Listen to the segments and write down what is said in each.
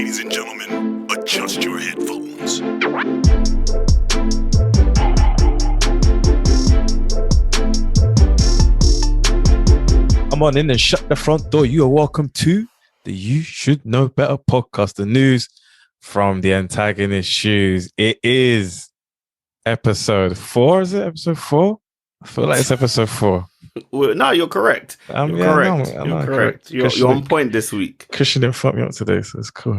Ladies and gentlemen, adjust your headphones. Come on in and shut the front door. You are welcome to the You Should Know Better podcast, the news from the antagonist shoes. It is episode 4, is it? Episode 4? I feel like it's episode 4. No, you're correct. You're correct. You're correct. You're on point this week. Christian didn't fuck me up today, so it's cool.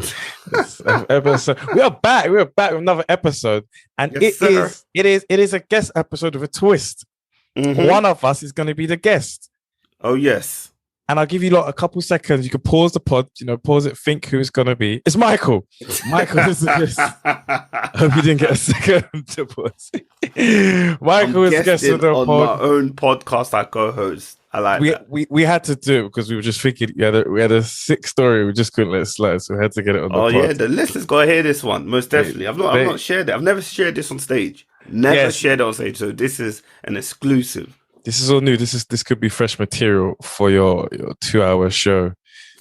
It's episode. We are back. We are back with another episode, and Yes, it is a guest episode with a twist. Mhm. One of us is going to be the guest. Oh, yes. And I'll give you a couple seconds. You can pause the pod, pause it, think who it's going to be. It's Michael. Michael is the guest. I hope you didn't get a second to pause. Michael is the guest of the on pod. my own podcast I co-host. I like that. We had to do it because we were just thinking we had a sick story. We just couldn't let it slide. So we had to get it on the pod. Yeah, the listeners got to hear this one. Most definitely. I've not shared it. I've never shared this on stage. Never shared it on stage. So this is an exclusive. This is all new. This could be fresh material for your 2-hour show.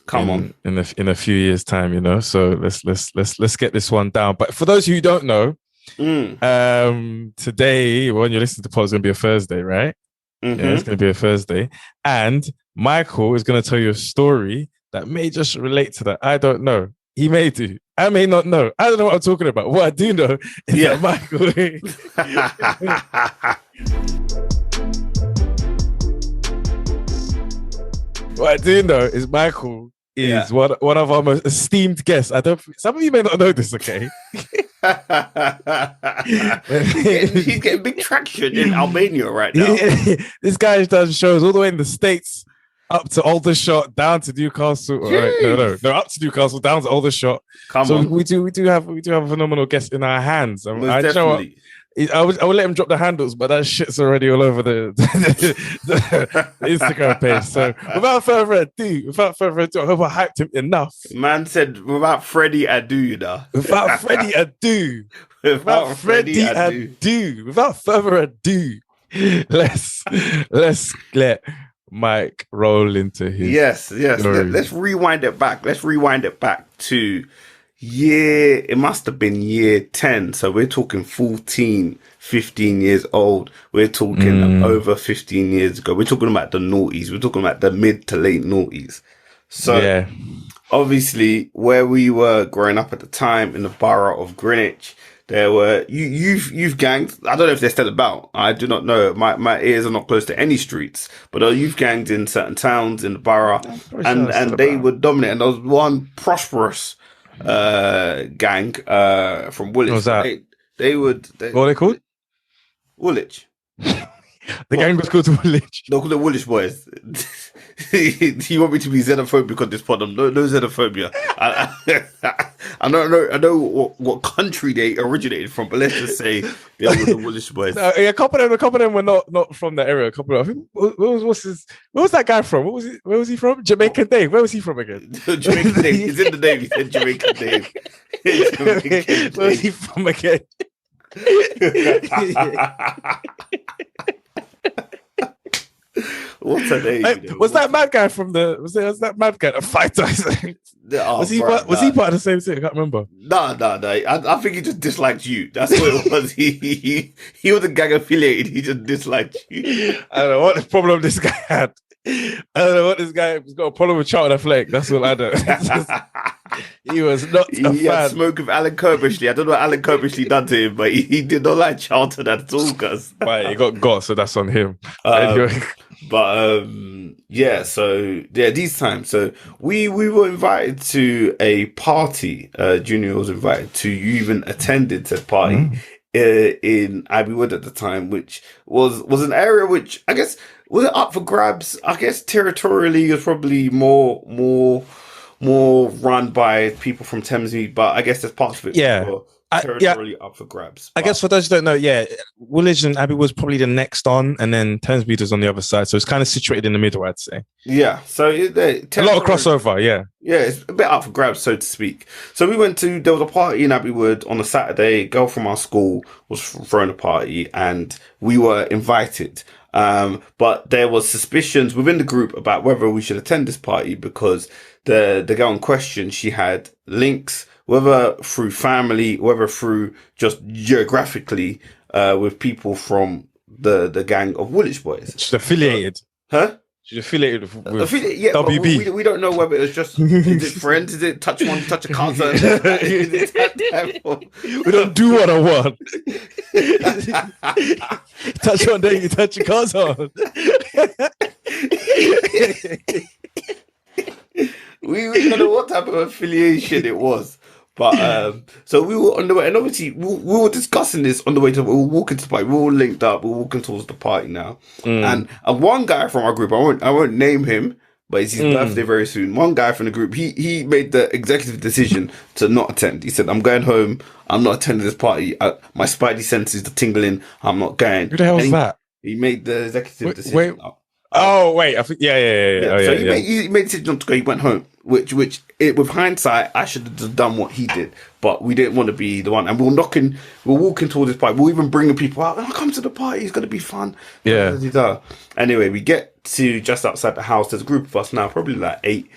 Come on, in a few years' time, So let's get this one down. But for those who don't know, today when you're listening to the pod, it's going to be a Thursday, right? Mm-hmm. Yeah, it's going to be a Thursday, and Michael is going to tell you a story that may just relate to that. I don't know. He may do. I may not know. I don't know what I'm talking about. What I do know is that Michael. What I do know is Michael is one of our most esteemed guests. Some of you may not know this, okay? He's getting big traction in Albania right now. This guy does shows all the way in the States, up to Aldershot, down to Newcastle. Right, no, up to Newcastle, down to Aldershot. Come on. We do have a phenomenal guest in our hands. Definitely. I would let him drop the handles, but that shit's already all over the Instagram page. So without further ado, I hope I hyped him enough. Man said, without Freddie ado, Without Freddie ado. Without further ado, let's let Mike roll into his. Yes. Let's rewind it back. To it must have been year 10. So we're talking 14, 15 years old. We're talking over 15 years ago. We're talking about the noughties. We're talking about the mid to late noughties. So obviously where we were growing up at the time in the borough of Greenwich, there were youth gangs. I don't know if they're still about. I do not know. My ears are not close to any streets, but there were youth gangs in certain towns in the borough, and they would dominate. And there was one prosperous gang from Woolwich. What was that? They would. What are they called? Woolwich. The gang was called Woolwich. They're called the Woolwich boys. You want me to be xenophobic on this pod? No xenophobia. I know what country they originated from, but let's just say they were the Woolwich boys. No, a couple of them were not from that area. A couple of them. Where was that guy from? Where was he from? Jamaican Dave. Where was he from again? Jamaican Dave. He's in the name. He said Jamaican Dave. Where was he from again? What's her name? Was that mad guy from was that mad guy a fighter? Was he part of the same thing? I can't remember. No. I think he just disliked you. That's what it was. He wasn't gang affiliated. He just disliked you. I don't know what the problem this guy had. I don't know what this guy has got a problem with Charlton Flake. That's all I know. He was not a fan. He had smoke with Alan Kirbishley. I don't know what Alan Kirbishley done to him, but he did not like Charlton at all. Right, he got, so that's on him. These times. So we were invited to a party. Junior was invited to. You even attended the party in Abbey Wood at the time, which was an area which I guess was it up for grabs. I guess territorially it was probably more run by people from Thamesmead, but I guess there's parts of it territorially up for grabs. I guess for those who don't know, Woolwich and Abbey was probably the next on, and then Thamesmead was on the other side, so it's kind of situated in the middle, I'd say. Yeah, so a lot of crossover, yeah, it's a bit up for grabs, so to speak. So there was a party in Abbey Wood on a Saturday. A girl from our school was throwing a party, and we were invited. But there was suspicions within the group about whether we should attend this party because the girl in question, she had links whether through family, whether through just geographically, with people from the gang of Woolwich boys. She's affiliated. Huh? She's affiliated with Yeah, WB. but we don't know whether it's just is it friends, is it touch one, touch a cousin? Is it that type of- We don't do what I want. Touch one day, you touch your cousin. we don't know what type of affiliation it was. But so we were on the way, and obviously we were discussing this on the way to. We were walking to the party. We were all linked up. We were walking towards the party now, and one guy from our group, I won't name him, but it's his birthday very soon. One guy from the group, he made the executive decision to not attend. He said, "I'm going home. I'm not attending this party. My spidey senses are tingling. I'm not going." Who the hell is that? He made the executive decision. Wait. I think He made the decision not to go. He went home, which with hindsight, I should have just done what he did, but we didn't want to be the one. And we're walking towards this party. We're even bringing people out. Oh, come to the party. It's gonna be fun. Yeah. Anyway, we get to just outside the house. There's a group of us now, probably like eight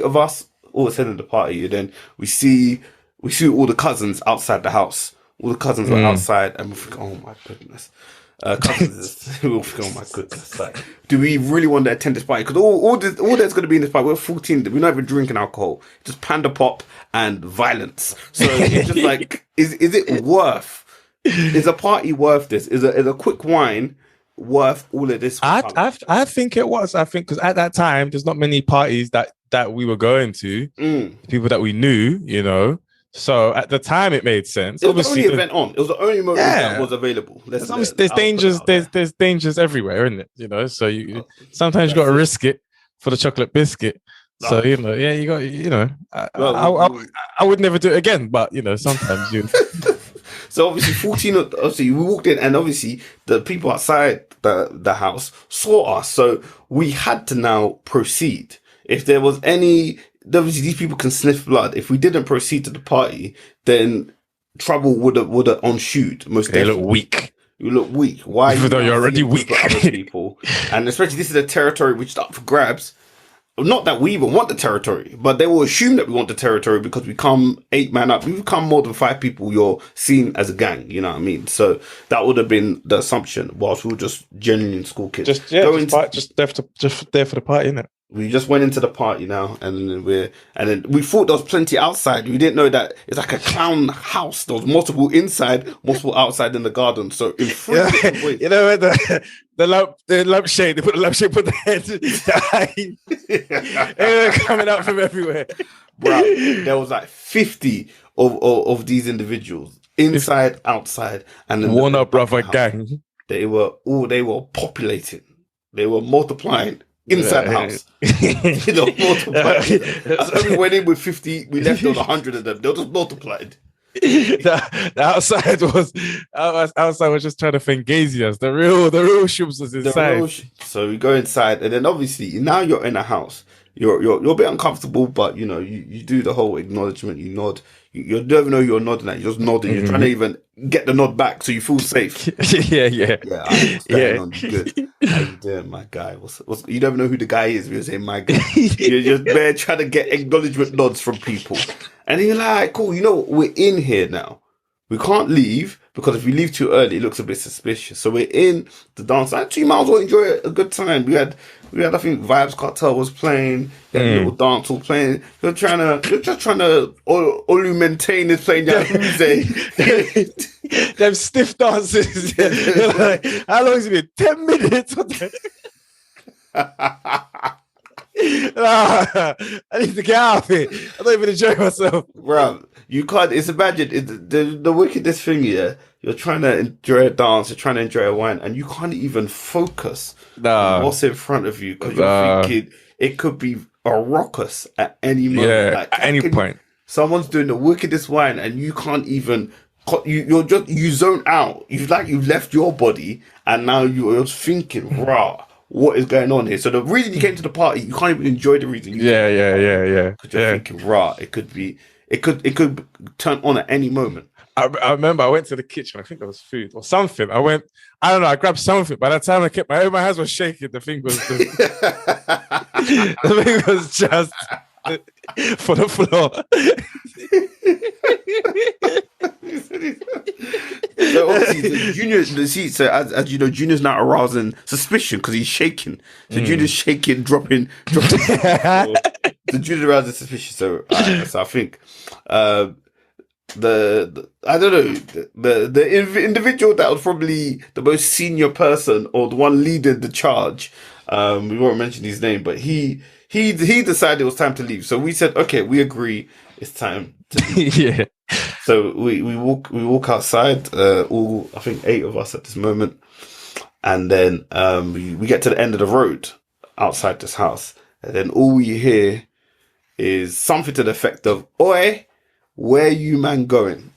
of us, all attending the party. And then we see all the cousins outside the house. All the cousins are outside, and we think, oh my goodness. Cousins, we'll think, oh my goodness, like, do we really want to attend this party? Because all that's going to be in this party, we're 14, we're not even drinking alcohol, just panda pop and violence. So it's just like, is it worth? Is a party worth this? Is a quick wine worth all of this? I think it was. I think because at that time, there's not many parties that we were going to, people that we knew, you know. So at the time, it made sense. It was the only event on. It was the only moment that was available. There's dangers. There's dangers everywhere, isn't it? You know. So sometimes you got to risk it for the chocolate biscuit. So you know, you got. You know, I would never do it again. But you know, sometimes you. So obviously 14. Obviously, we walked in, and obviously the people outside the house saw us. So we had to now proceed. If there was any. Obviously, these people can sniff blood. If we didn't proceed to the party, then trouble would have ensued. Most definitely. Look weak. You look weak. Why? Even though you're already weak. Other people, and especially this is a territory which is up for grabs. Not that we even want the territory, but they will assume that we want the territory because we come 8 man up. We become more than 5 people. You're seen as a gang. You know what I mean? So that would have been the assumption. Whilst we were just genuine school kids, just there for the party, innit? We just went into the party now, and then we thought there was plenty outside. We didn't know that it's like a clown house. There was multiple inside, multiple outside in the garden. So in front, you know the lampshade. They put the lampshade, put the head down, coming out from everywhere. Bro, there was like 50 of these individuals inside, outside, and then Warner Brother gang. They were populating. They were multiplying. Inside the house. As we went in with 50, we left with 100 of them. They were just multiplied. The outside was just trying to fangaze us. The real shubs was inside. So we go inside, and then obviously now you're in a house. You're a bit uncomfortable, but you know you do the whole acknowledgement. You nod. You don't even know you're nodding at. You're just nodding. You're trying to even get the nod back so you feel safe. Yeah. What's going on? Good. How you doing, my guy? What's you don't even know who the guy is. You're saying my guy. You're just there trying to get acknowledgement nods from people, and then you're like, cool. You know, we're in here now. We can't leave because if we leave too early, it looks a bit suspicious. So we're in the dance. Actually, you might as well enjoy a good time. We had, I think, Vibes Cartel was playing. A little dance hall playing. You're just trying to Olu maintain is playing that Them stiff dances. You're like, how long has it been? 10 minutes. I need to get out of it. I don't even enjoy myself, bro. You can't. It's imagine the wickedest thing. Yeah, you're trying to enjoy a dance, you're trying to enjoy a wine, and you can't even focus on what's in front of you because you're thinking it could be a ruckus at any moment. Yeah, like, at any point. Someone's doing the wickedest wine, and you can't even. You zone out. You've left your body, and now you're thinking, rah. What is going on here? So the reason you came to the party, you can't even enjoy the reason. Yeah. Because you're thinking, rah, it could turn on at any moment. I remember I went to the kitchen. I think there was food or something. I don't know. I grabbed something. By the time I kept my hands were shaking. The thing was just for the floor. So obviously, so as you know, Junior's now arousing suspicion because he's shaking. So Junior's shaking, dropping. So Junior's arousing suspicion. So I think the I don't know the individual that was probably the most senior person or the one leading the charge. We won't mention his name, but he decided it was time to leave. So we said, okay, we agree, it's time to leave. Yeah. So we walk outside, all I think 8 of us at this moment, and then we get to the end of the road outside this house, and then all we hear is something to the effect of, "Oi, where you man going?"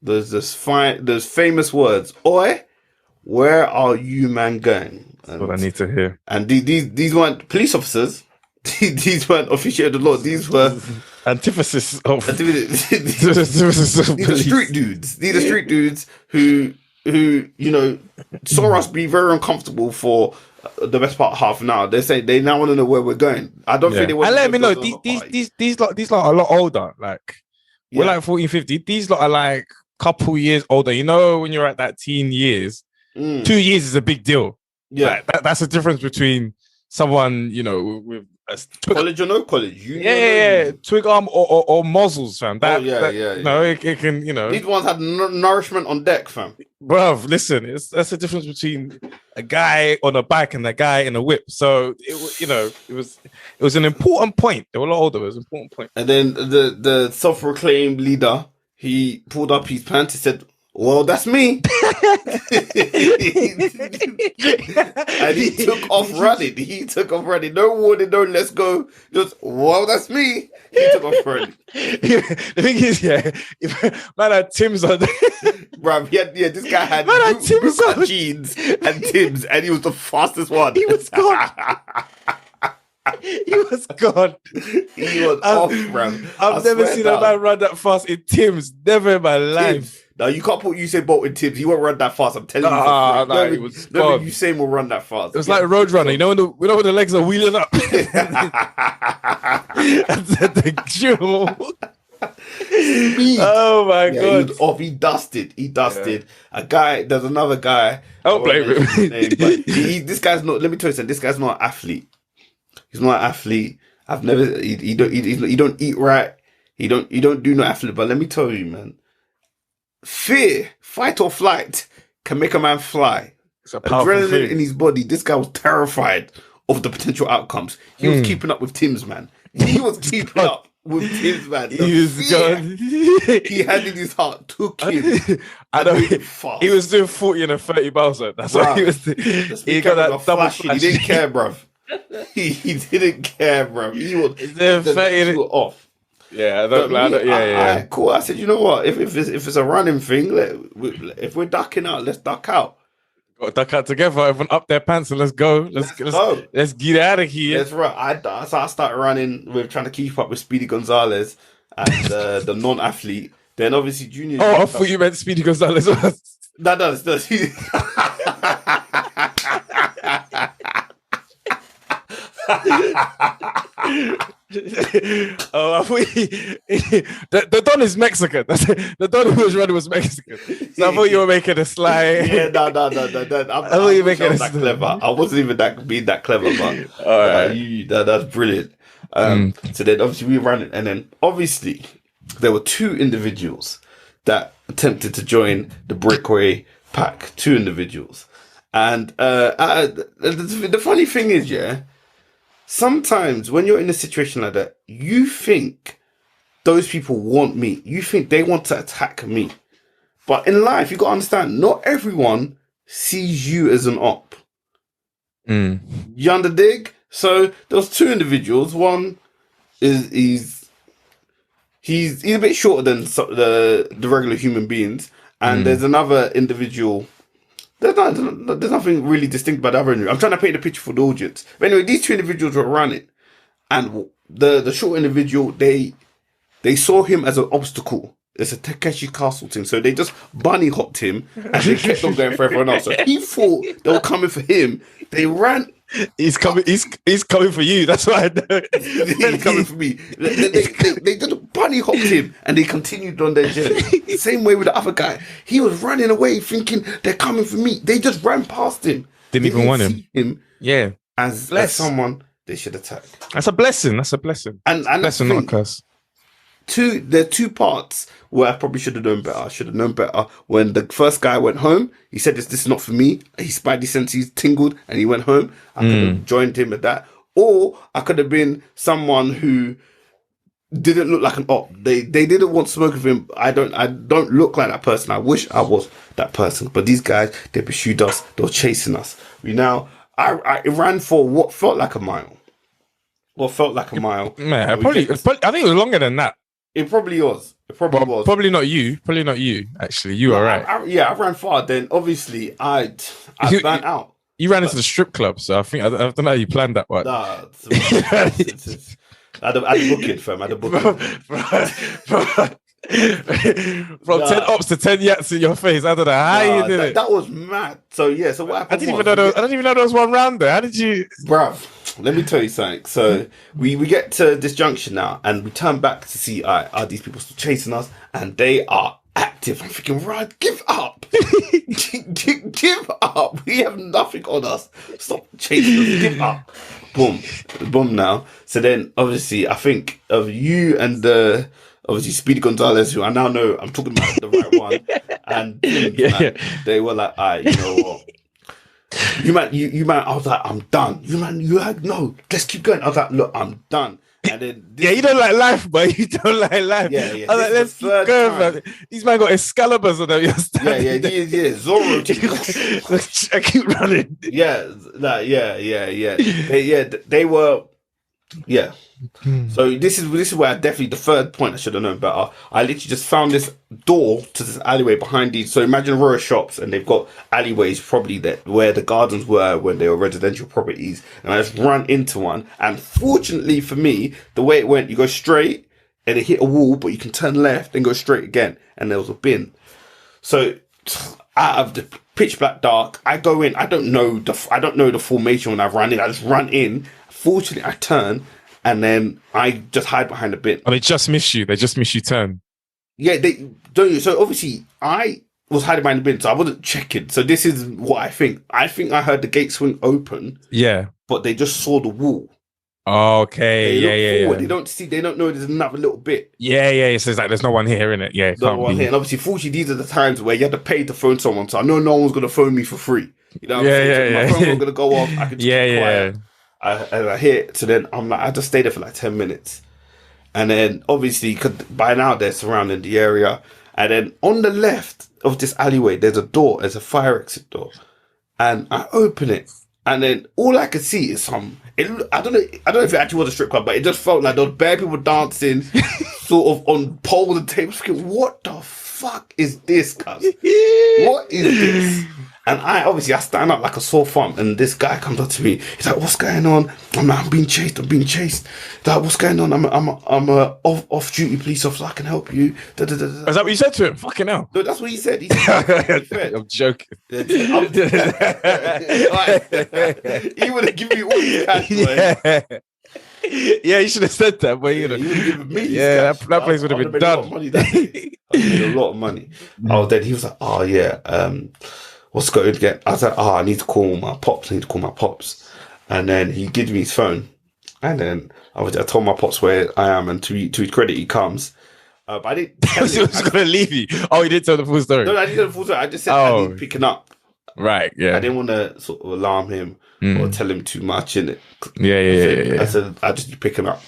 There's those famous words, "Oi, where are you man going?" That's what I need to hear. And these weren't police officers. These weren't officiated the law. These were antithesis of these are street dudes. These are street dudes who saw us be very uncomfortable for the best part of half an hour. They say they now want to know where we're going. I don't think they want. And let me know these lot are a lot older. Like we're like 14, 15. These lot are like couple years older. You know, when you're at that teen years, 2 years is a big deal. Yeah, like, that's the difference between someone with college or no college. Twig arm or muzzles, fam. No, it can, These ones had nourishment on deck, fam. Bruv, listen, that's the difference between a guy on a bike and a guy in a whip. So it was an important point. They were a lot older. It was an important point. And then the self-proclaimed leader, he pulled up his pants. He said, "Well, that's me." And he took off running. No warning, no let's go. Just, "Well, that's me." He took off running. The thing is, man had Tim's on. Bruv, this guy had Tim's on jeans and Tim's, and he was the fastest one. He was gone. He was gone. He was off, bruv. I've never seen a man run that fast in Tim's. Never in my life. No, you can't put Usain Bolt in Tim's. He won't run that fast. I'm telling you. No, he was gone. Usain will run that fast. It was like Roadrunner. You know when the legs are wheeling up. And the jewel. Oh my god! He was off. He dusted. A guy. There's another guy. I'll blame him. But this guy's not. Let me tell you something. This guy's not an athlete. He's not an athlete. I've never. He don't eat right. He don't do no athlete. But let me tell you, man. Fear, fight or flight, can make a man fly. It's a powerful adrenaline thing in his body. This guy was terrified of the potential outcomes. He was keeping up with Tim's, man. He was keeping up with Tim's, man. He was gone. He had in his heart, took him. I know he was doing 40 and a 30 miles. That's what he was doing. He got that double flash. He didn't care, bruv. He didn't care, bruv. He was off. Yeah, yeah. Cool. I said, you know what? If it's a running thing, if we're ducking out, let's duck out. Got to duck out together. Everyone up their pants and let's go. Let's go. Let's get out of here. That's right. So I started running. We're trying to keep up with Speedy Gonzalez and the non-athlete. Then obviously Junior. Oh, I thought you meant Speedy Gonzalez. That does. Oh, I thought the Don is Mexican. The Don who was running was Mexican. So I thought you were making a slide. Yeah, no. I thought you were making that clever. I wasn't even being that clever, but all right. That's brilliant. So then obviously we ran it, and then obviously there were 2 individuals that attempted to join the breakaway pack. 2 individuals, and the funny thing is, sometimes when you're in a situation like that, you think those people want me. You think they want to attack me. But in life, you got to understand, not everyone sees you as an op. You under dig? So there's 2 individuals. One is he's a bit shorter than the regular human beings, and there's another individual. There's nothing really distinct about the other individual. I'm trying to paint a picture for the audience. But anyway, these 2 individuals were running, and the short individual, they saw him as an obstacle. It's a Takeshi Castle thing. So they just bunny hopped him and they kept on going for everyone else. So he thought they were coming for him. They ran He's coming. He's coming for you. That's why I know. He's coming for me. They just bunny hopped him and they continued on their journey. Same way with the other guy. He was running away thinking they're coming for me. They just ran past him. Didn't even want him. Yeah. As someone they should attack. That's a blessing. That's a blessing. And blessing, not a curse. There are two parts where I probably should have known better. I should have known better when the first guy went home. He said, this is not for me. His spidey senses tingled and he went home. I could have joined him at that. Or I could have been someone who didn't look like an op. They didn't want smoke with him. I don't look like that person. I wish I was that person. But these guys, they pursued us. They were chasing us. I ran for what felt like a mile. Man, I think it was longer than that. It probably was. Was. Probably not you. Actually, you are right. I ran far. Then obviously I burnt out. You ran into the strip club, so I think I don't know how you planned that one. Nah, I had a booking, fam. I had a booking. From 10 ops to 10 yats in your face. I don't know how you did it. That was mad. So yeah. So what happened? I didn't even know there was one round there. How did you, bruv? Let me tell you something. So we get to this junction now, and we turn back to see are these people still chasing us, and they are active. I'm thinking, right, give up, give up. We have nothing on us. Stop chasing us. Give up. Boom. Now. So then, obviously, I think of you and obviously Speedy Gonzalez, who I now know I'm talking about the right one, and they were like, you know what? You man, I was like, I'm done. You like, no, let's keep going. I was like, look, I'm done. And then you don't like life, but you don't like life. Yeah. I was like, let's keep going, man. These man got Excaliburs on them. Yeah. Zorro. I keep running. They were. Yeah. So this is where the third point I should have known better. I literally just found this door to this alleyway behind these. So imagine a row of shops, and they've got alleyways probably that where the gardens were when they were residential properties. And I just ran into one. And fortunately for me, the way it went, you go straight and it hit a wall, but you can turn left and go straight again. And there was a bin. So out of the pitch black dark, I go in. I don't know the formation when I ran in. I just run in. Fortunately, I turn. And then I just hide behind a bin. Oh, they just miss you. They just miss you turn. Yeah, they don't. So obviously, I was hiding behind the bin, so I wasn't checking. So this is what I think. I think I heard the gate swing open. Yeah, but they just saw the wall. Okay. Yeah. They don't see. They don't know there's another little bit. Yeah. So it's like there's no one here, innit? Yeah, no one here. And obviously, fortunately, these are the times where you have to pay to phone someone. So I know no one's gonna phone me for free. You know? My phone was gonna go off. I could just keep quiet. I hear it, so then I'm like, I just stayed there for like 10 minutes. And then obviously, cause by now they're surrounding the area. And then on the left of this alleyway, there's a a fire exit door. And I open it. And then all I could see is I don't know if it actually was a strip club, but it just felt like there was bare people dancing sort of on poles and tables. What the fuck is this, cuz? What is this? And I stand up like a sore thumb, and this guy comes up to me. He's like, "What's going on?" I'm like, "I'm being chased. He's like, "What's going on?" I'm a off-duty police officer. I can help you. Da, da, da, da. Is that what you said to him? Fucking hell. No, that's what he said. I'm joking. He would have given me all his cash. Yeah, you should have said that, but you know, he would have given me that place would have been done. I made a lot of money. Oh, then he was like, "Oh yeah, what's going to get?" I was like, I need to call my pops. And then he gives me his phone. And then I told my pops where I am, and to his credit, he comes. But I didn't tell him. He was going to leave you. Oh, he didn't tell the full story. No, I didn't tell the full story. I just said I need picking up. Right, yeah. I didn't want to sort of alarm him or tell him too much, innit? Yeah. I said, I just need picking up.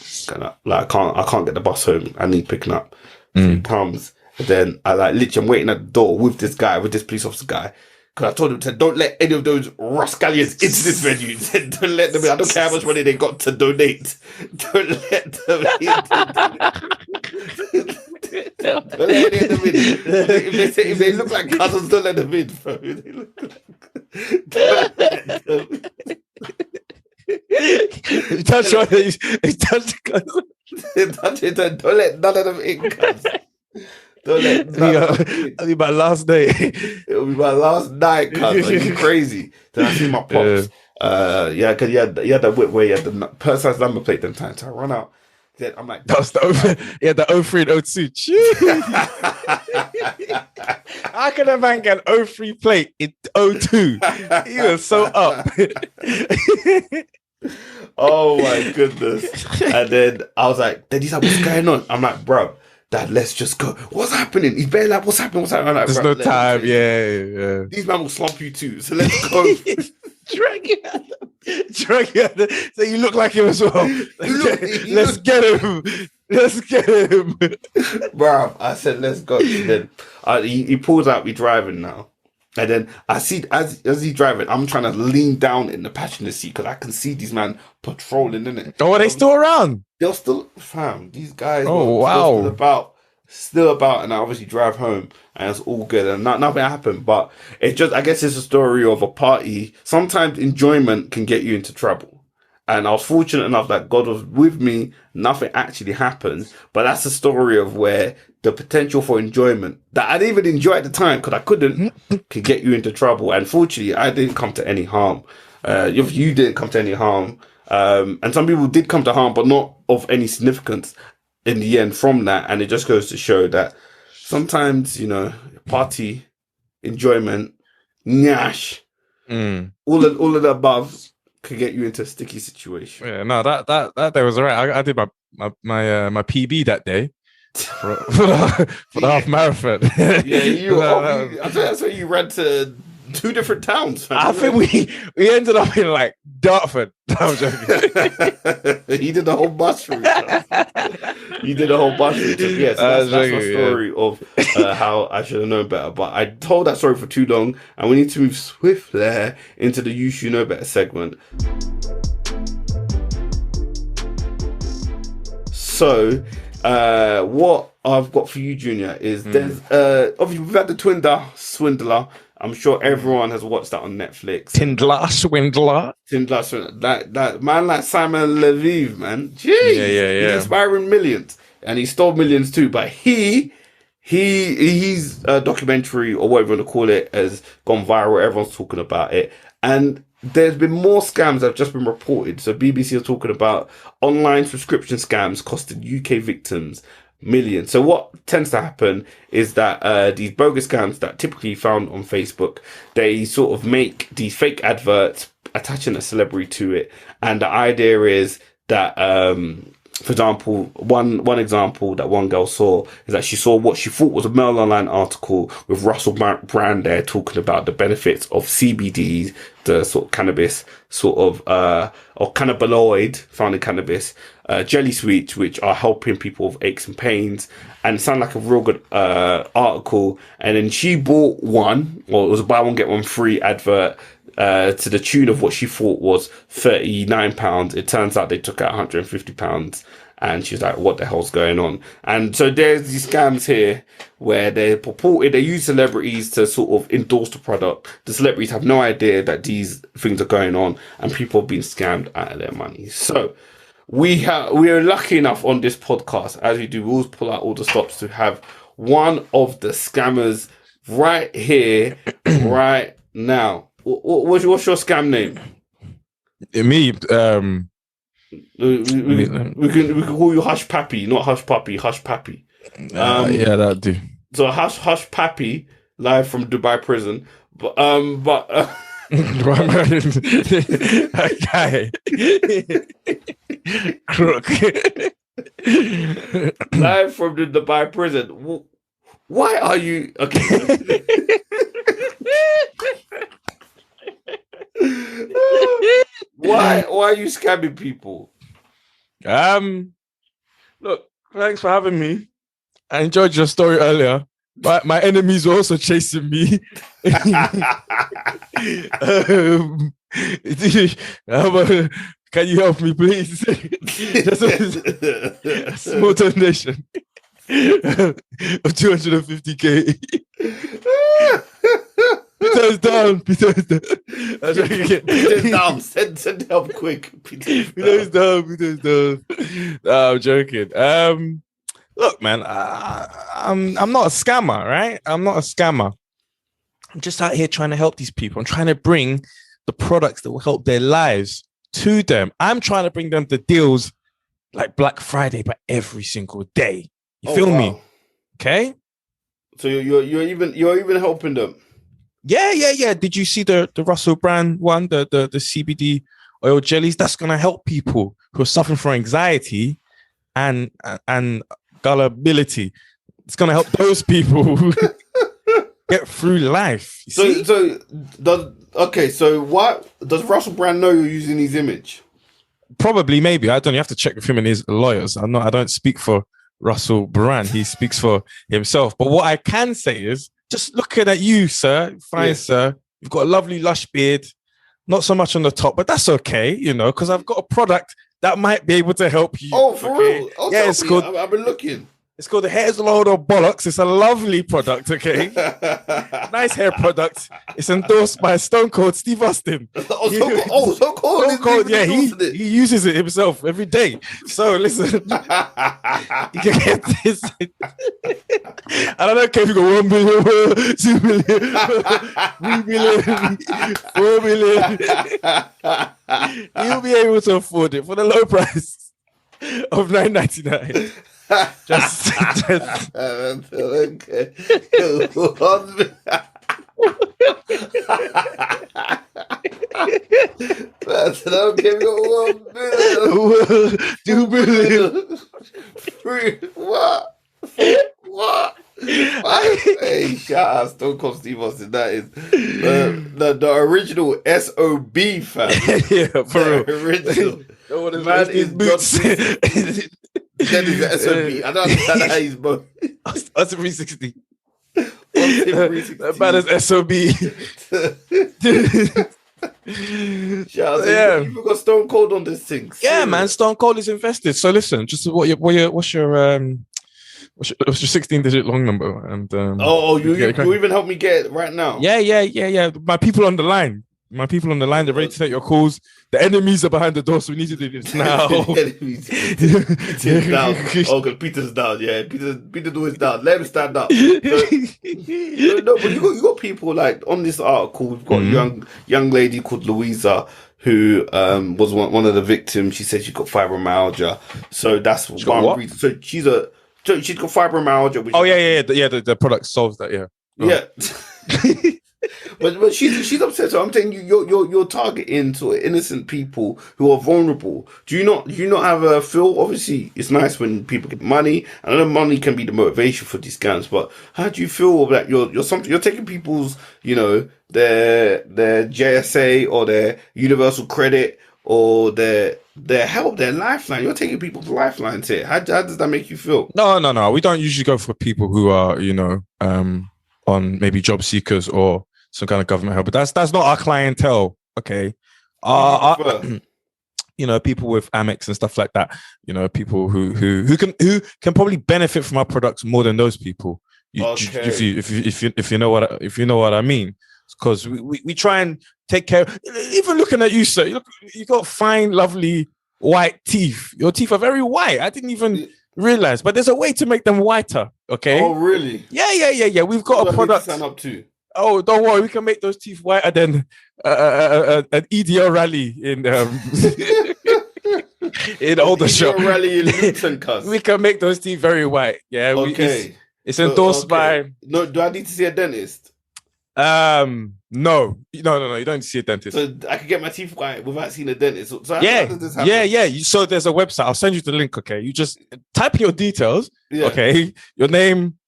Like, I can't get the bus home. I need picking up. So he comes. And then literally, I'm waiting at the door with this police officer guy. Because I told him to don't let any of those rascallions into this venue. Don't let them in. I don't care how much money they got to donate. Don't let them in. Don't let any of them in. If they look like cousins, don't let them in. Don't let them in. Touch the cousin. Don't let none of them in, cuz. That'll be my last day. It'll be my last night, cuz. Like, you crazy. Then I see my pops. Yeah, because you had that whip where you had the personalized number plate them times. So I run out. Then I'm like, That's the 03 and 02. How can a man get an 03 plate in 02? He was so up. Oh my goodness. And then I was like, then he's like, what's going on? I'm like, bro, Dad, let's just go. What's happening? He's barely like, what's happening? I'm like, there's no time. Yeah. These men will slump you too. So let's go. Drag you out. So you look like him as well. Let's get him. Bro, I said, let's go. And then he pulls out me driving now. And then I see, as he's driving, I'm trying to lean down in the passenger seat because I can see these man patrolling, innit? Oh, are they still around? They're still, fam, these guys oh, wow. still about, and I obviously drive home, and it's all good, and nothing happened, but it's just, I guess it's a story of a party. Sometimes enjoyment can get you into trouble. And I was fortunate enough that God was with me. Nothing actually happened. But that's a story of where the potential for enjoyment that I didn't even enjoy at the time because I couldn't could get you into trouble. And fortunately, I didn't come to any harm. You didn't come to any harm. And some people did come to harm, but not of any significance in the end from that. And it just goes to show that sometimes, party, enjoyment, nyash, all of the above could get you into a sticky situation. Yeah, no, that day was all right. I did my PB that day for the half marathon. Yeah, I think that's where you ran to 2 different towns. I think we ended up in like Dartford. No, I'm joking. He did the whole bus route. You did the whole bus route. Yes, that's my story of how I should have known better. But I told that story for too long, and we need to move swiftly into the You Should Know Better segment. So, what I've got for you, Junior, is there's obviously we've had the Twinder Swindler. I'm sure everyone has watched that on Netflix. Swindler. That man like Simon Leviev, man. Jeez. Yeah. He's inspiring millions. And he stole millions too. But he's a documentary, or whatever you want to call it, has gone viral. Everyone's talking about it. And there's been more scams that have just been reported. So BBC are talking about online subscription scams costing UK victims millions. So what tends to happen is that these bogus scams that typically found on Facebook, they sort of make these fake adverts attaching a celebrity to it, and the idea is that for example, one example that one girl saw is that she saw what she thought was a Mail Online article with Russell Brand there talking about the benefits of CBDs, the sort of cannabis sort of or cannabinoid found in cannabis, jelly sweets, which are helping people with aches and pains, and it sounded like a real good article. And then she bought one, or it was a buy one get one free advert to the tune of what she thought was £39. It turns out they took out £150, and she's like, what the hell's going on? And so there's these scams here where they use celebrities to sort of endorse the product. The celebrities have no idea that these things are going on, and people have been scammed out of their money. So we are lucky enough on this podcast, as we do, we always pull out all the stops, to have one of the scammers right here, right now. What's your scam name? Me, we can call you Hush Pappy, not Hush Puppy, Hush Pappy. Yeah, that do. So Hush Pappy, live from Dubai prison. But guy, crook, live from the Dubai prison. Why are you okay? Why are you scamming people? Look, thanks for having me. I enjoyed your story earlier, but my enemies were also chasing me. Can you help me, please? Just a small donation of 250k. Peter's down. Peter's down. Send help quick. Peter's down. No, I'm joking. Look, man, I'm not a scammer, right? I'm not a scammer. I'm just out here trying to help these people. I'm trying to bring the products that will help their lives to them. I'm trying to bring them the deals like Black Friday, but every single day. You feel me? Okay. So you're even helping them. Yeah. Did you see the Russell Brand one, the CBD oil jellies? That's gonna help people who are suffering from anxiety and gullibility. It's gonna help those people get through life. So what does Russell Brand know you're using his image? Probably, maybe. I don't know. You have to check with him and his lawyers. I don't speak for Russell Brand. He speaks for himself. But what I can say is, just looking at you, sir, fine, sir. You've got a lovely lush beard. Not so much on the top, but that's okay, because I've got a product that might be able to help you. Oh, for real? Oh, yeah, it's called. I've been looking. It's called the Hair's a Load of Bollocks. It's a lovely product, okay? Nice hair product. It's endorsed by Stone Cold Steve Austin. Stone Cold. Yeah, he uses it himself every day. So listen, you can get this. I don't care if you got 1 million, 2 million, 3 million, 4 million. You'll be able to afford it for the low price of $9.99. Just okay. Don't give me 1 million. 2 million. What? Hey, shout out Stone Cold Steve Austin. That is the original SOB fan. Yeah, for real. Original. Man is boots. That is the SOB. I don't understand how he's both. That's 360. That man is SOB. Shout out. You've got Stone Cold on this thing. Yeah, man. Stone Cold is invested. So listen, just what's your 16-digit long number? And you even help me get it right now. Yeah. My people on the line. They're ready to take your calls. The enemies are behind the door, so we need to do this now. Peter's down. Oh, because Peter's down. Yeah, Peter do is down. Let him stand up. No, but you got people like on this article. We've got a young lady called Louisa who was one of the victims. She said she got fibromyalgia. So that's one reason. So she's got fibromyalgia. The product solves that. Yeah. Yeah. But she's upset. So I'm saying you're targeting sort of innocent people who are vulnerable. Do you not have a feel? Obviously, it's nice when people get money. I know money can be the motivation for these scams, but how do you feel that you're taking people's their JSA or their universal credit or their help, their lifeline? You're taking people's lifelines here. How does that make you feel? No. We don't usually go for people who are on maybe job seekers or some kind of government help, but that's not our clientele. Okay, people with Amex and stuff like that. People who can probably benefit from our products more than those people. If you know what I mean, because we try and take care. Even looking at you, sir, you got fine, lovely white teeth. Your teeth are very white. I didn't even realize, but there's a way to make them whiter. Okay. Oh, really? Yeah. We've got a product. Stand up to. Oh, don't worry. We can make those teeth whiter than an EDO rally in in Aldershot. EDO rally in Luton, cuz. We can make those teeth very white. Yeah. Okay. It's endorsed by. No, do I need to see a dentist? No. You don't need to see a dentist. So I can get my teeth white without seeing a dentist. So how does this happen? Yeah. So there's a website. I'll send you the link. Okay. You just type your details. Yeah. Okay. Your name,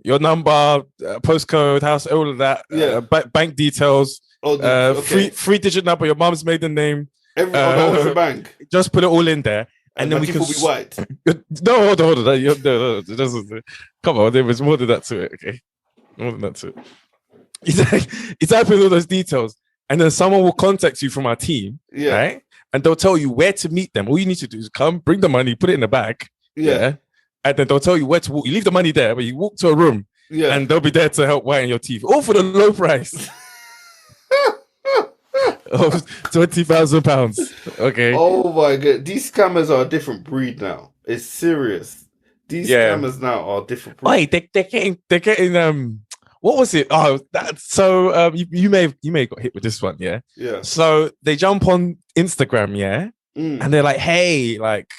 your number, postcode, house, all of that. Yeah. Bank details. Okay. Three-digit number. Your mom's maiden name. Everyone the bank. Just put it all in there, and then we can. Will be white. No, hold on. No, come on, there was more than that to it. Okay, more than that to it. You type in all those details, and then someone will contact you from our team, right? And they'll tell you where to meet them. All you need to do is come, bring the money, put it in the bag, and then they'll tell you where to walk. You leave the money there, but you walk to a room, and they'll be there to help whiten your teeth, all for the low price of £20,000. Okay. Oh my god, these scammers are a different breed now. It's serious. These scammers now are a different breed. Wait, they're getting what was it? Oh, so you may have got hit with this one, yeah. Yeah. So they jump on Instagram, yeah, and they're like, hey, like,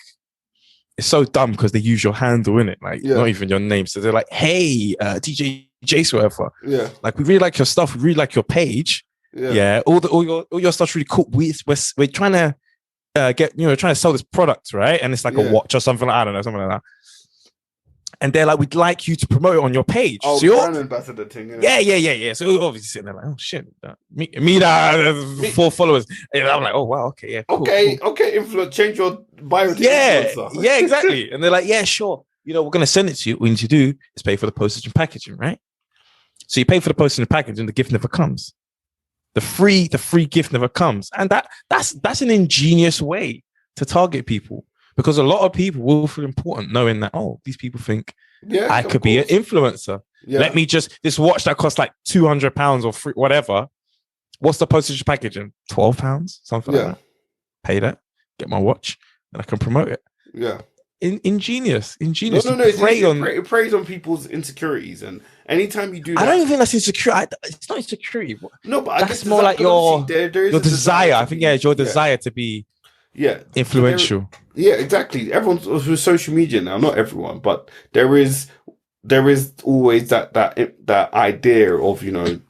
it's so dumb because they use your handle in it, like not even your name. So they're like, hey, DJ Jace, whatever. Yeah. Like, we really like your stuff. We really like your page. Yeah. All your stuff's really cool. We're trying to trying to sell this product, right? And it's like a watch or something. I don't know, something like that. And they're like, we'd like you to promote it on your page. Oh, so brand ambassador thing. Yeah. So obviously sitting there like, oh shit, me that 4 followers. And I'm like, oh wow, okay, yeah, cool, okay, cool. Influence, change your bio to influencer. Yeah, exactly. And they're like, yeah, sure. We're gonna send it to you. What you need to do is pay for the postage and packaging, right? So you pay for the postage and packaging, the gift never comes. The free gift never comes, and that's an ingenious way to target people. Because a lot of people will feel important knowing that, these people think I could be an influencer. Yeah. Let me this watch that costs like £200 or free, whatever. What's the postage packaging? £12, something like that. Pay that, get my watch, and I can promote it. Yeah. Ingenious. No. It preys on people's insecurities, and anytime you do that, I don't even think that's insecurity. It's not insecurity. No, but that's more like your desire. I think it's your desire to be influential. Exactly. Everyone's with social media now. Not everyone, but there is always that idea of,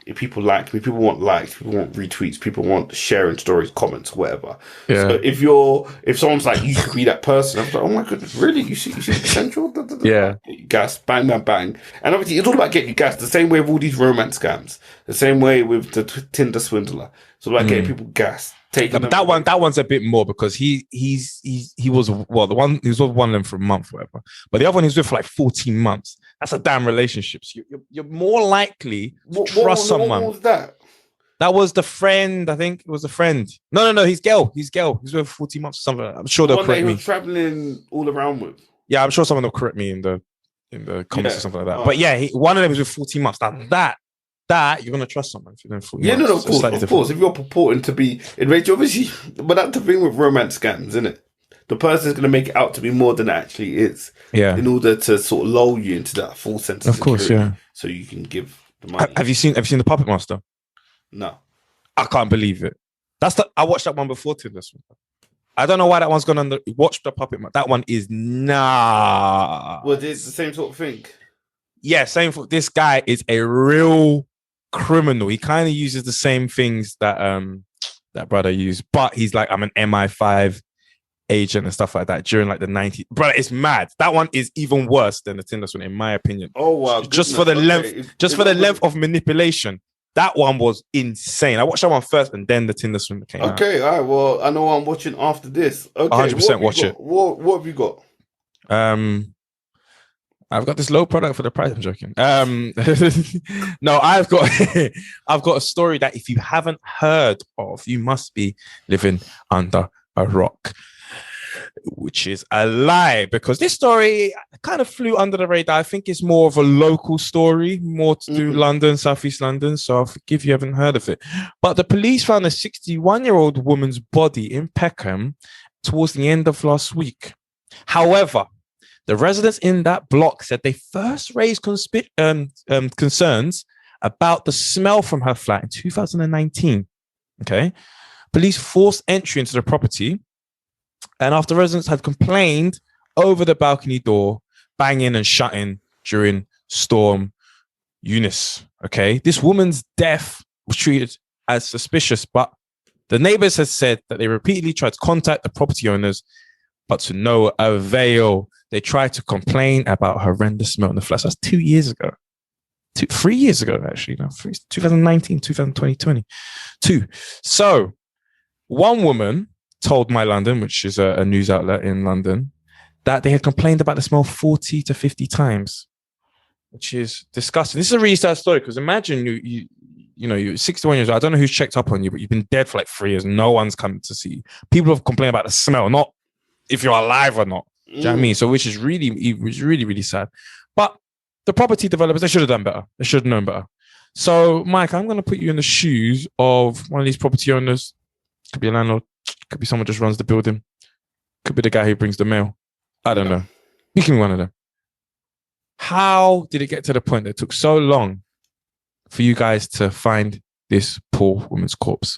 if people like me, people want likes, people want retweets, people want sharing stories, comments, whatever. Yeah. So if someone's like, you could be that person, I'm like, oh my goodness, really? You see the potential? Yeah. Gas, bang, bang, bang. And obviously it's all about getting you gas. The same way with all these romance scams. The same way with the Tinder swindler. It's all about getting people gas. But that one's a bit more because he was the one he was with one of them for a month, whatever. But the other one he was with for like 14 months. That's a damn relationship. So you're more likely to trust someone. What was that? That was the friend. I think it was a friend. No. He's girl. He's with 14 months or something. I'm sure they'll correct me. He was traveling all around with. Yeah, I'm sure someone will correct me in the comments or something like that. But yeah, one of them was with 14 months. Now that you're gonna trust someone if you're doing 14 months. Of course. If you're purporting to be enraged, obviously, but that's the thing with romance scams, isn't it? The person is going to make it out to be more than it actually is. Yeah. In order to sort of lull you into that full sense of security. Of course, yeah. So you can give the money. Have you seen the Puppet Master? No. I can't believe it. I watched that one before to this one. I don't know why that one's gone under. Watch the Puppet Master. That one is nah. Well, it's the same sort of thing. Yeah, same. This guy is a real criminal. He kind of uses the same things that that brother used, but he's like, I'm an MI5 agent and stuff like that during like the 90s. Brother, it's mad. That one is even worse than the Tinder one, in my opinion. Oh wow! Just for the length of manipulation. That one was insane. I watched that one first, and then the Tinder swim came out. Okay, all right. Well, I know what I'm watching after this. Okay, 100% watch it. What have you got? I've got this low product for the price. I'm joking. No, I've got a story that if you haven't heard of, you must be living under a rock, which is a lie, because this story kind of flew under the radar. I think it's more of a local story, more to do London, Southeast London. So I'll forgive you haven't heard of it. But the police found a 61-year-old woman's body in Peckham towards the end of last week. However, the residents in that block said they first raised concerns about the smell from her flat in 2019. Okay. Police forced entry into the property, and after residents had complained over the balcony door banging and shutting during Storm Eunice. Okay. This woman's death was treated as suspicious, but the neighbors had said that they repeatedly tried to contact the property owners, but to no avail. They tried to complain about horrendous smell in the flat. That's 2 years ago. 3 years ago, actually. No, 2019, 2022. So one woman told My London, which is a news outlet in London, that they had complained about the smell 40 to 50 times, which is disgusting. This is a really sad story, because imagine you're 61 years old. I don't know who's checked up on you, but you've been dead for like 3 years. No one's come to see you. People have complained about the smell, not if you're alive or not. Do you know what I mean? So which is really sad. But the property developers, they should have done better. They should have known better. So, Mike, I'm going to put you in the shoes of one of these property owners. Could be a landlord. Could be someone just runs the building. Could be the guy who brings the mail. I don't know. You can be one of them. How did it get to the point that it took so long for you guys to find this poor woman's corpse?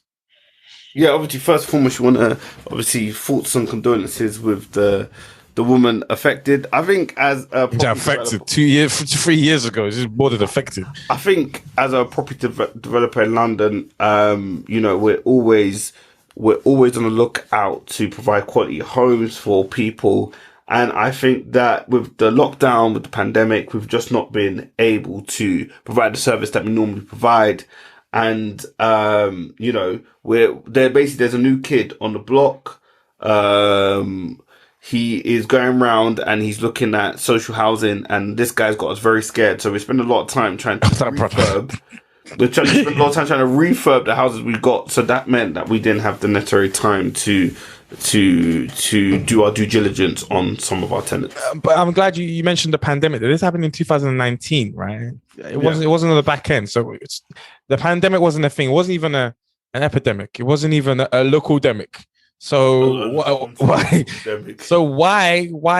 Yeah, obviously, first and foremost, you want to obviously thoughts and condolences with the woman affected. I think as a property Affected developer, 3 years ago. It's just more than affected. I think as a property developer in London, you know, we're always on the lookout to provide quality homes for people. And I think that with the lockdown, with the pandemic, we've just not been able to provide the service that we normally provide. And, you know, there's a new kid on the block. He is going around and he's looking at social housing, and this guy's got us very scared. So we spend a lot of time trying to refurb. We're trying to spend a lot of time trying to refurb the houses we got. So that meant that we didn't have the necessary time to do our due diligence on some of our tenants. But I'm glad you mentioned the pandemic. This happened in 2019, right? It wasn't on the back end. So the pandemic wasn't a thing. It wasn't even an epidemic. It wasn't even a local demic. So why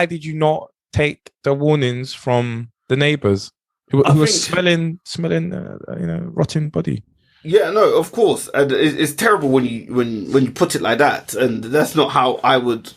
did you not take the warnings from the neighbors who were smelling rotten body? Yeah, no, of course, and it's terrible when you put it like that, and that's not how I would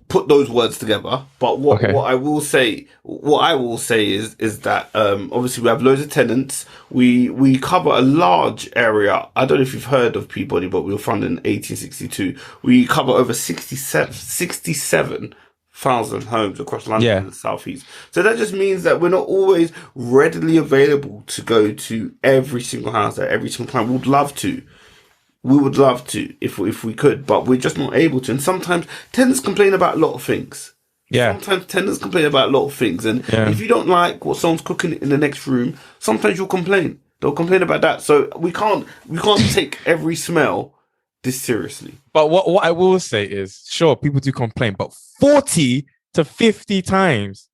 put those words together. But what I will say is that obviously we have loads of tenants. We cover a large area. I don't know if you've heard of Peabody, but we were founded in 1862. We cover over 67,000 homes across London and the southeast. So that just means that we're not always readily available to go to every single house at every single time. We would love to if we could, but we're just not able to. And sometimes tenants complain about a lot of things. Yeah. Sometimes tenants complain about a lot of things. And if you don't like what someone's cooking in the next room, sometimes you'll complain. They'll complain about that. So we can't take every smell this seriously. But what I will say is, sure, people do complain, but 40 to 50 times,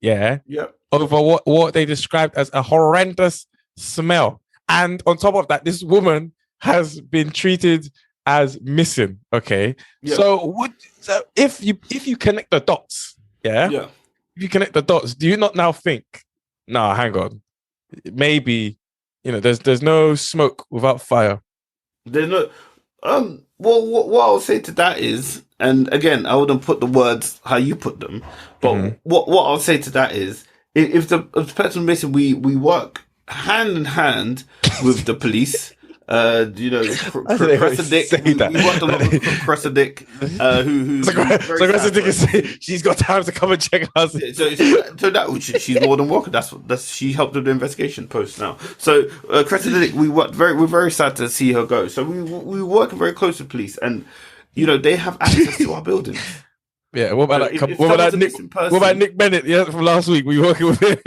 over what they described as a horrendous smell. And on top of that, this woman has been treated as missing. Okay. Yep. So if you connect the dots, if you connect the dots, do you not now think, nah, hang on, maybe, there's no smoke without fire. There's no, well, what I'll say to that is, and again, I wouldn't put the words how you put them, but what I'll say to that is, if the person missing, we work hand in hand with the police. Cressida Dick. We worked a lot with Cressida Dick, who's Cressida Dick is saying she's got time to come and check us. So that she's more than welcome. That's she helped with the investigation post now. So Cressida Dick, we're very sad to see her go. So we work very close with police, and they have access to our buildings. Yeah. What about Nick Bennett? Yeah, from last week. We working with him.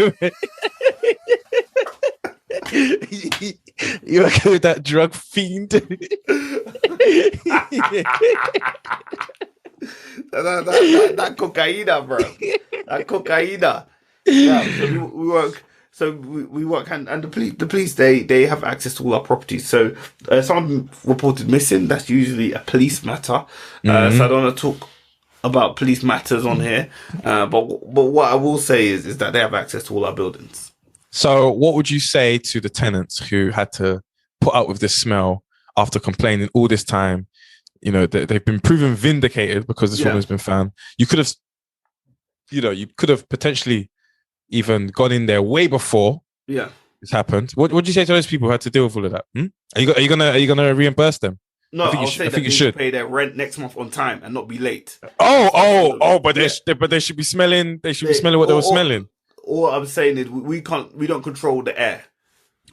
You working with that drug fiend? that cocaina, bro. That cocaina. Yeah, so we work and the police they have access to all our properties. So someone reported missing. That's usually a police matter. So I don't want to talk about police matters on here. But what I will say is that they have access to all our buildings. So what would you say to the tenants who had to put up with this smell after complaining all this time? They've been proven vindicated because this woman's been found. You could have potentially even gone in there way before this happened. What would you say to those people who had to deal with all of that? Are you gonna reimburse them? No, I think you should pay their rent next month on time and not be late. But they should be smelling. They should be smelling what they were smelling. All I'm saying is we don't control the air.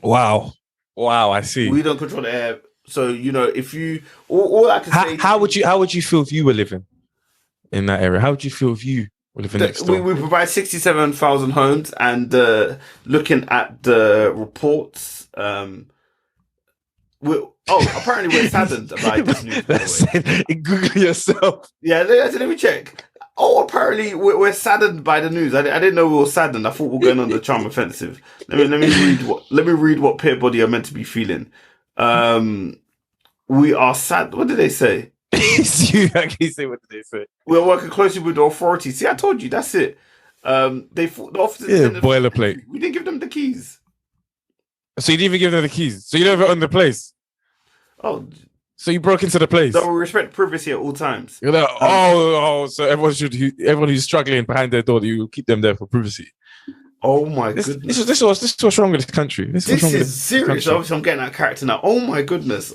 Wow, I see. We don't control the air. So if you all I can say. How would you feel if you were living in that area? How would you feel if you were living next door? We provide 67,000 homes, and looking at the reports, apparently we're saddened about this news. Google yourself. Yeah, let me check. Apparently we're saddened by the news. I didn't know we were saddened. I thought we were going on the charm offensive. Let me read what Peabody are meant to be feeling. We are sad. What did they say? You actually say, what did they say? We're working closely with the authorities. See, I told you. That's it. The officers. Boilerplate. We didn't give them the keys. So you didn't even give them the keys. So you never owned the place. Oh, So you broke into the place. so we respect privacy at all times. You're like, so everyone who's struggling behind their door, you keep them there for privacy. Oh my This goodness. is what's wrong with this country. This is serious. Obviously, I'm getting that character now. Oh my goodness.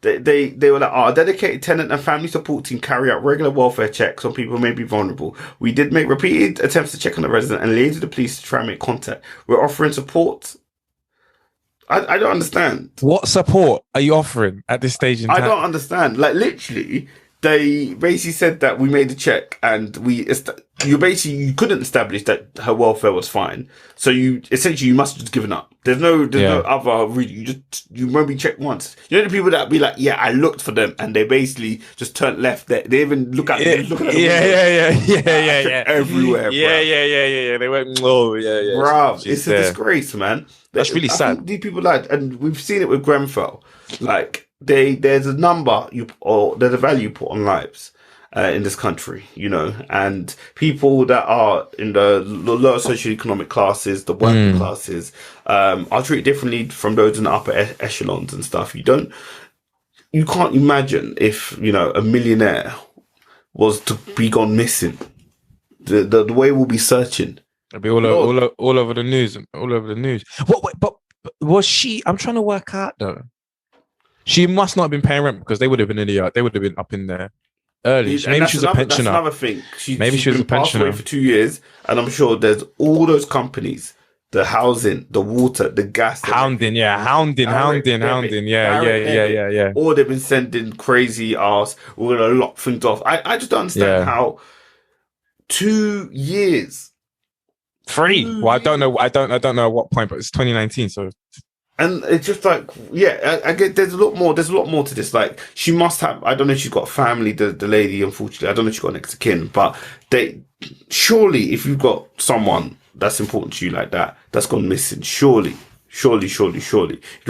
They were like, our dedicated tenant and family support team carry out regular welfare checks on people who may be vulnerable. We did make repeated attempts to check on the resident and liaise with the police to try and make contact. We're offering support. I don't understand. What support are you offering at this stage in time? I don't understand. Like, literally, they basically said that we made a check and you couldn't establish that her welfare was fine. So you must have just given up. There's no other reason. You maybe check once. You know the people that be like, yeah, I looked for them, and they basically just turned left. They even look at yeah, everywhere. Yeah. They went, oh yeah. Bruv, it's a disgrace, man. That's really sad. These people and we've seen it with Grenfell. Like there's a number there's a value put on lives in this country, you know, and people that are in the lower socioeconomic classes, the working classes, are treated differently from those in the upper echelons and stuff. You can't imagine if, you know, a millionaire was to be gone missing. The way we'll be searching. It'll be all over the news. All over the news. But was she? I'm trying to work out though. She must not have been paying rent because they would have been in the yard. They would have been up in there early. Maybe she was a pensioner. That's another thing. Maybe she was a pensioner for 2 years, and I'm sure there's all those companies, the housing, the water, the gas, hounding. Yeah. Or they've been sending crazy ass. We're gonna lock things off. I just don't understand how 2 years. Free. Well, I don't know. I don't know at what point, but it's 2019, so. And it's just like, I get there's a lot more to this. Like, she must have, I don't know if she's got family, the lady, unfortunately. I don't know if she's got next of kin, but surely if you've got someone that's important to you like that, that's gone missing, surely you're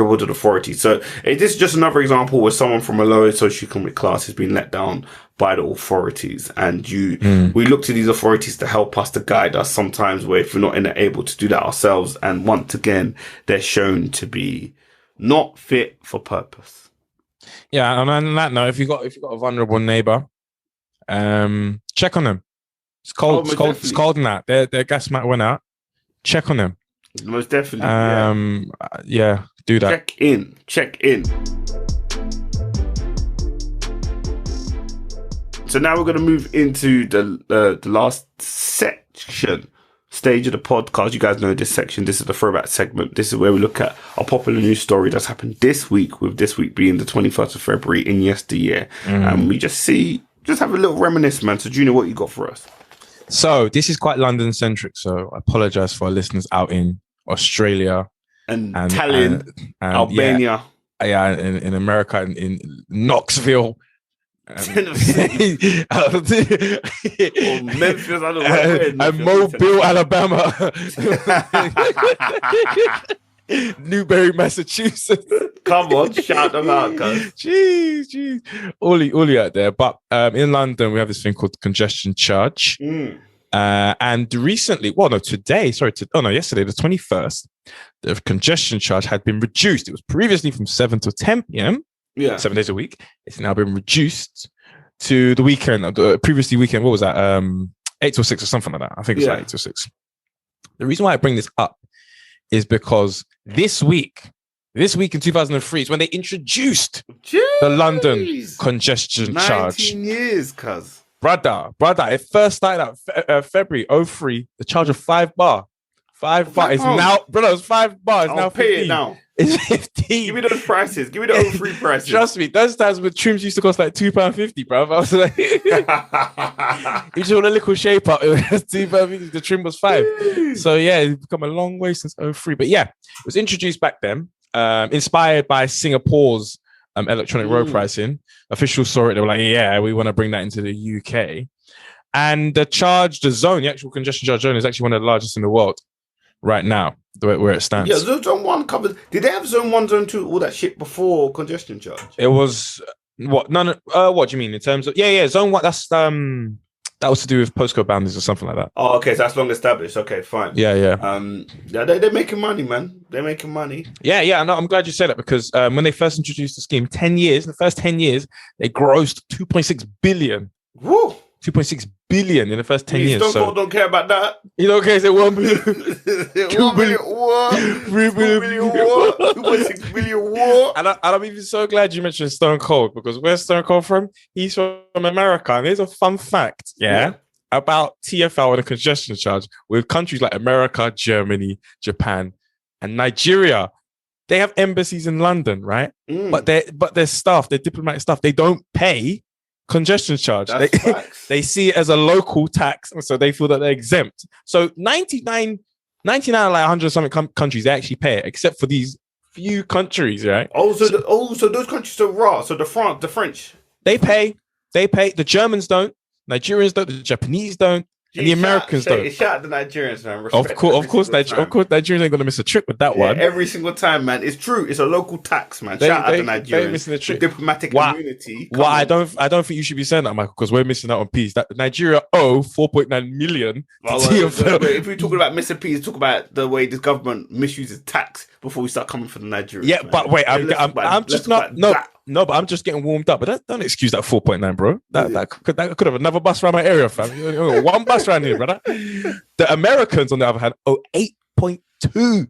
with the authorities. So this is just another example where someone from a lower socioeconomic class has been let down by the authorities, and we look to these authorities to help us, to guide us sometimes, where if we're not able to do that ourselves, and once again they're shown to be not fit for purpose. Yeah, and on that note, if you got a vulnerable neighbor, check on them. It's cold. It's cold in that. Their gas mat went out. Check on them. Most definitely. Do that. Check in. So now we're going to move into the last stage of the podcast. You guys know this section. This is the throwback segment. This is where we look at a popular news story that's happened this week, with this week being the 21st of February in yesteryear. And we just have a little reminisce, man. So Junior, what you got for us? So this is quite London centric. So I apologize for our listeners out in Australia and Tallinn, Albania. In America, in Knoxville. Memphis, I don't know. And Mobile, Alabama. Newbury, Massachusetts. Come on, shout them out, guys. Jeez. All out there. But in London, we have this thing called congestion charge. And recently, yesterday, the 21st, the congestion charge had been reduced. It was previously from 7 to 10 p.m. 7 days a week. It's now been reduced to the weekend. Previously weekend, what was that? 8 to 6 or something like that. I think it's like 8 to 6. The reason why I bring this up is because this week in 2003 is when they introduced the London congestion charge. 19 years, cuz. Brother, it first started out February 03. The charge of £5. £5 is now, brother, it's £5. It's now 15. Pay it now. It's 15. Give me those prices. Give me the 03 prices. Trust me, those times with trims used to cost like £2.50, bro. I was like, you just want a little shape up. It was £2.50. The trim was £5. So yeah, it's become a long way since 03. But yeah, it was introduced back then, inspired by Singapore's electronic road pricing. Officials saw it. They were like, yeah, we want to bring that into the UK. And the actual congestion charge zone is actually one of the largest in the world right now, where it stands. Yeah, Zone 1 covers. Did they have Zone 1, Zone 2, all that shit before congestion charge? It was what? No. What do you mean in terms of? Yeah. Zone 1. That's That was to do with postcode boundaries or something like that. Oh, okay, so that's long established. Okay, fine. Yeah. Yeah, they're making money, man. They're making money. Yeah. No, I'm glad you said that because when they first introduced the scheme, 10 years, in the first 10 years, they grossed 2.6 billion. Woo! 2.6 billion in the first 10 years. Stone Cold don't care about that. You don't care, say 1 billion. 2 billion what? 3 billion what? 2.6 billion what? And I'm even so glad you mentioned Stone Cold because where's Stone Cold from? He's from America. And here's a fun fact, about TFL and the congestion charge with countries like America, Germany, Japan, and Nigeria. They have embassies in London, right? But their staff, their diplomatic staff, they don't pay congestion charge. They see it as a local tax, and so they feel that they're exempt. So 99 like 100 something countries, they actually pay it, except for these few countries, right? So those countries are raw. So the French, they pay. The Germans don't. Nigerians don't. The Japanese don't. And the Americans don't. Shout out the Nigerians, man. Of course, Nigerians ain't gonna miss a trick with that one. Every single time, man. It's true. It's a local tax, man. Shout out the Nigerians. Missing the trick. The diplomatic community. I don't think you should be saying that, Michael, because we're missing out on peace. That Nigeria owe 4.9 million. If we're talking about missing peace, talk about the way this government misuses tax before we start coming for the Nigerians. Yeah, man. but wait, I'm just not No, but I'm just getting warmed up. But don't excuse that 4.9, bro. That could have another bus around my area, fam. One bus around here, brother. The Americans, on the other hand, owe 8.7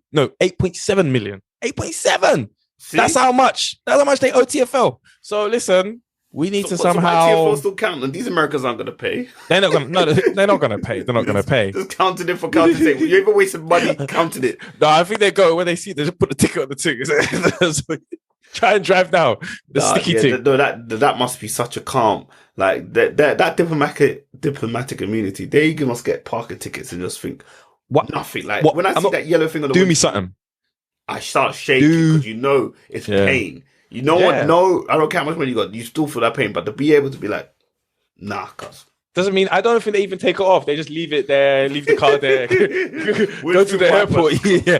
million. 8.7. See? That's how much they owe TFL. So listen, we need to somehow. TFL still count, and these Americans aren't going to pay. They're not going. No, they're not going to pay. They're not going to pay. Just counting it for counting sake. You even wasted money counting it. No, I think they go when they see. They just put the ticket on the ticket. Try and drive now. Sticky thing. That must be such a calm. Like that diplomatic immunity. They must get parking tickets and just think nothing. Like when I see that yellow thing on the do me something. I start shaking because it's pain. You know what? No, I don't care how much money you got. You still feel that pain, but to be able to be like, nah, cuz. Doesn't mean I don't think they even take it off. They just leave it there, leave the car there, go to the airport. Yeah.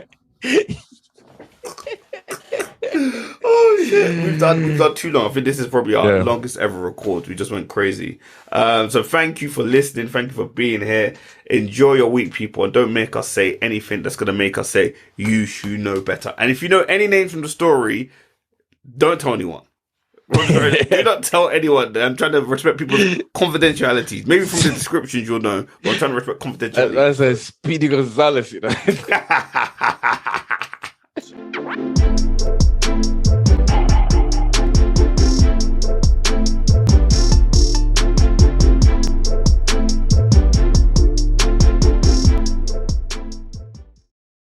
Oh shit, we've done too long. I think this is probably our longest ever record. We just went crazy. So thank you for listening. Thank you for being here. Enjoy your week, people, and don't make us say anything that's gonna make us say you should know better. And if you know any names from the story, don't tell anyone. Do not tell anyone. I'm trying to respect people's confidentialities. Maybe from the descriptions you'll know, but I'm trying to respect confidentiality. That's a Speedy Gonzalez, you know.